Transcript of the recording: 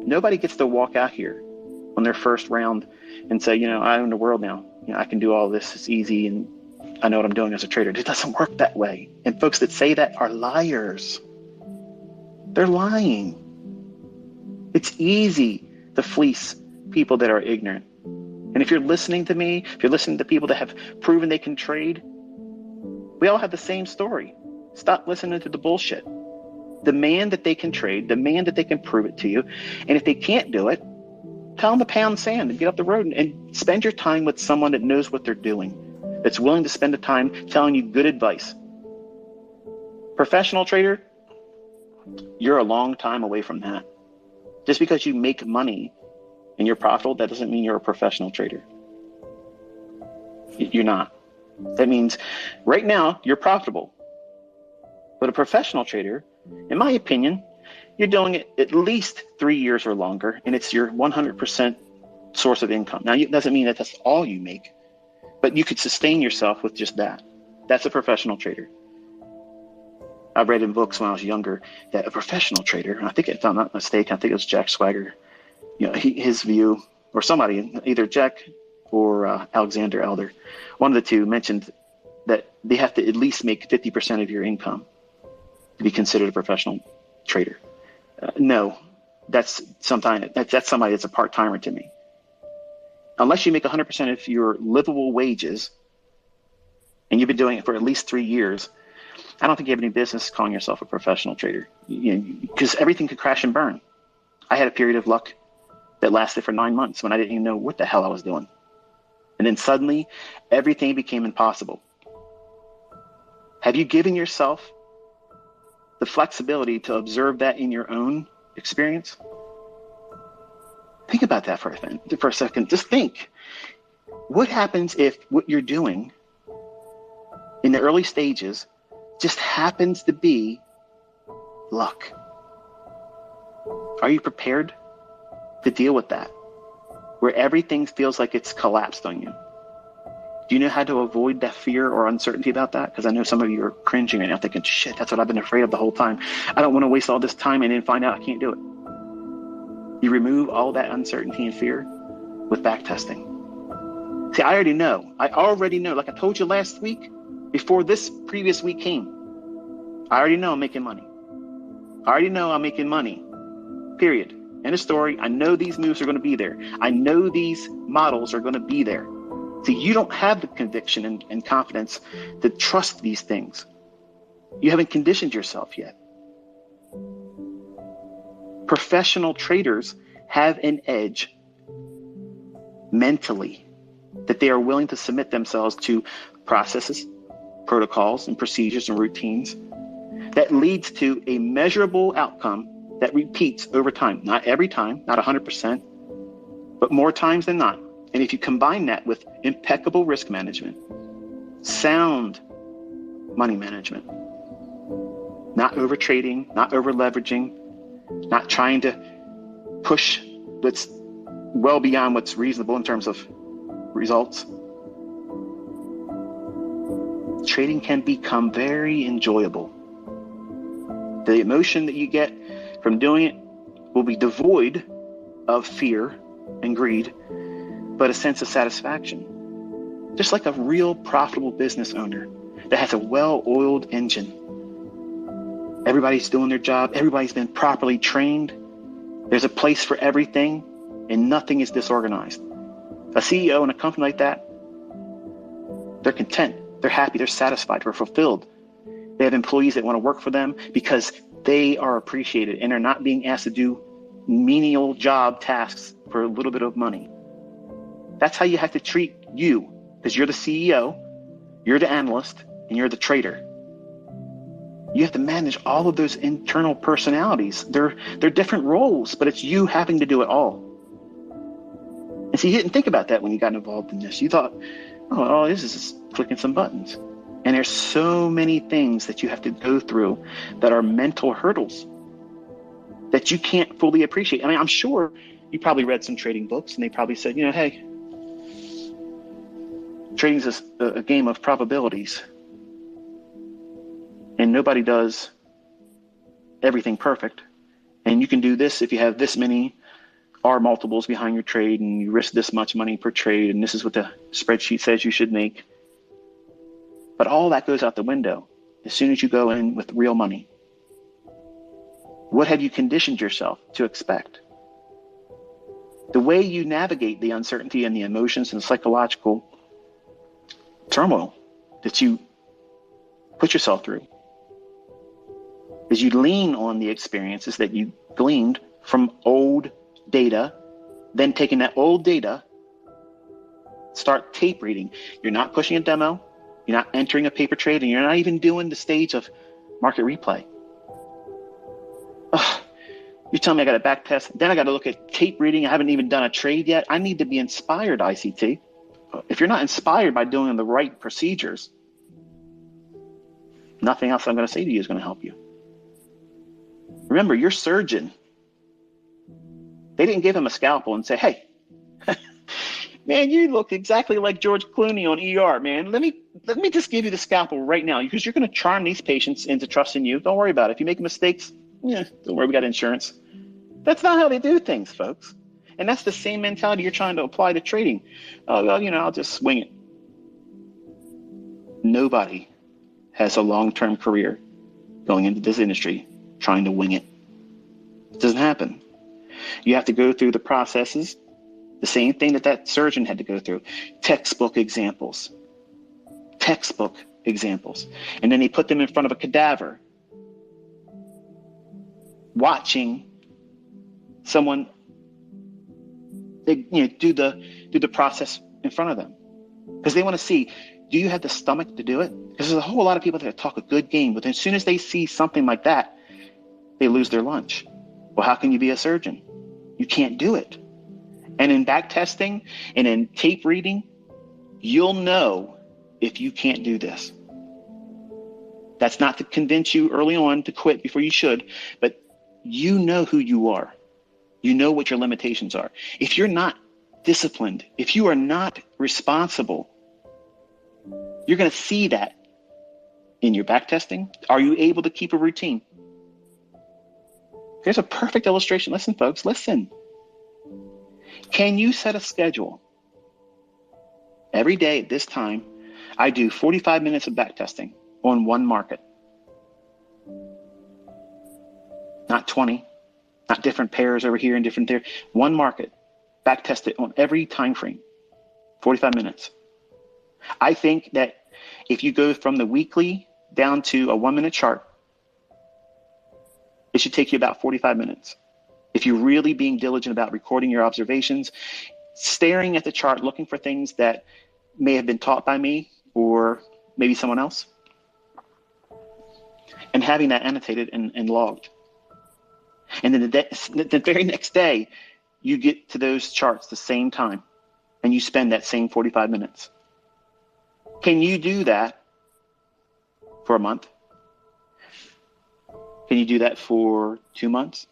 Nobody gets to walk out here on their first round and say, I own the world now. I can do all this. It's easy, and I know what I'm doing as a trader. It doesn't work that way. And folks that say that are liars. They're lying. It's easy to fleece people that are ignorant. And if you're listening to me, if you're listening to people that have proven they can trade, we all have the same story. Stop listening to the bullshit. Demand that they can trade, demand that they can prove it to you. And if they can't do it, tell them to pound sand and get up the road and spend your time with someone that knows what they're doing, that's willing to spend the time telling you good advice. Professional trader, you're a long time away from that. Just because you make money and you're profitable, that doesn't mean you're a professional trader. You're not. That means right now you're profitable. But a professional trader, in my opinion, you're doing it at least 3 years or longer, and it's your 100% source of income. Now, it doesn't mean that that's all you make, but you could sustain yourself with just that. That's a professional trader. I read in books when I was younger that a professional trader, and I think if I'm not mistaken, I think it was Jack Swagger, his view, or somebody, either Jack or Alexander Elder, one of the two mentioned that they have to at least make 50% of your income to be considered a professional trader. No, that's somebody that's a part-timer to me. Unless you make 100% of your livable wages, and you've been doing it for at least 3 years, I don't think you have any business calling yourself a professional trader, because everything could crash and burn. I had a period of luck that lasted for 9 months when I didn't even know what the hell I was doing. And then suddenly, everything became impossible. Have you given yourself the flexibility to observe that in your own experience? Think about that for a second. Just think. What happens if what you're doing in the early stages just happens to be luck? Are you prepared to deal with that, where everything feels like it's collapsed on you? Do you know how to avoid that fear or uncertainty about that? Because I know some of you are cringing right now thinking, shit, that's what I've been afraid of the whole time. I don't want to waste all this time and then find out I can't do it. You remove all that uncertainty and fear with back testing. See, I already know. Like I told you last week, before this previous week came, I already know I'm making money. I already know I'm making money, period. End of story. I know these moves are going to be there. I know these models are going to be there. See, you don't have the conviction and confidence to trust these things. You haven't conditioned yourself yet. Professional traders have an edge mentally, that they are willing to submit themselves to processes, protocols, and procedures and routines that leads to a measurable outcome that repeats over time. Not every time, not 100%, but more times than not. And if you combine that with impeccable risk management, sound money management, not over trading, not over leveraging, not trying to push what's well beyond what's reasonable in terms of results, trading can become very enjoyable. The emotion that you get from doing it will be devoid of fear and greed, but a sense of satisfaction. Just like a real profitable business owner that has a well-oiled engine. Everybody's doing their job. Everybody's been properly trained. There's a place for everything, and nothing is disorganized. A CEO in a company like that, they're content. They're happy. They're satisfied. They're fulfilled. They have employees that want to work for them because they are appreciated and are not being asked to do menial job tasks for a little bit of money. That's how you have to treat you, because you're the CEO, you're the analyst, and you're the trader. You have to manage all of those internal personalities. They're different roles, but it's you having to do it all. And so you didn't think about that when you got involved in this. You thought, oh, all this is just clicking some buttons. And there's so many things that you have to go through that are mental hurdles that you can't fully appreciate. I mean, I'm sure you probably read some trading books and they probably said, hey, trading is a game of probabilities. And nobody does everything perfect. And you can do this if you have this many R multiples behind your trade, and you risk this much money per trade, and this is what the spreadsheet says you should make. But all that goes out the window as soon as you go in with real money. What have you conditioned yourself to expect? The way you navigate the uncertainty and the emotions and psychological turmoil that you put yourself through is you lean on the experiences that you gleaned from old data, then taking that old data, start tape reading. You're not pushing a demo, you're not entering a paper trade, and you're not even doing the stage of market replay. Ugh. You're telling me I got to back test, then I got to look at tape reading. I haven't even done a trade yet. I need to be inspired, ICT. If you're not inspired by doing the right procedures, nothing else I'm going to say to you is going to help you. Remember, your surgeon, they didn't give him a scalpel and say, hey, man, you look exactly like George Clooney on ER, man. Let me just give you the scalpel right now, because you're going to charm these patients into trusting you. Don't worry about it. If you make mistakes, don't worry, we got insurance. That's not how they do things, folks. And that's the same mentality you're trying to apply to trading. Oh, well, I'll just swing it. Nobody has a long-term career going into this industry trying to wing it. It doesn't happen. You have to go through the processes, the same thing that surgeon had to go through. Textbook examples. And then he put them in front of a cadaver, watching someone do the process in front of them, because they want to see, do you have the stomach to do it? Because there's a whole lot of people that talk a good game, but as soon as they see something like that, they lose their lunch. Well, how can you be a surgeon? You can't do it. And in back testing and in tape reading, you'll know if you can't do this. That's not to convince you early on to quit before you should, but you know who you are. You know what your limitations are. If you're not disciplined, if you are not responsible, you're going to see that in your back testing. Are you able to keep a routine? Here's a perfect illustration. Listen, folks, listen. Can you set a schedule? Every day at this time, I do 45 minutes of back testing on one market. Not 20, not different pairs over here and different there. One market, back test it on every time frame, 45 minutes. I think that if you go from the weekly down to a 1-minute chart, it should take you about 45 minutes. If you're really being diligent about recording your observations, staring at the chart, looking for things that may have been taught by me or maybe someone else, and having that annotated and logged. And then the very next day, you get to those charts the same time, and you spend that same 45 minutes. Can you do that for a month? Can you do that for 2 months?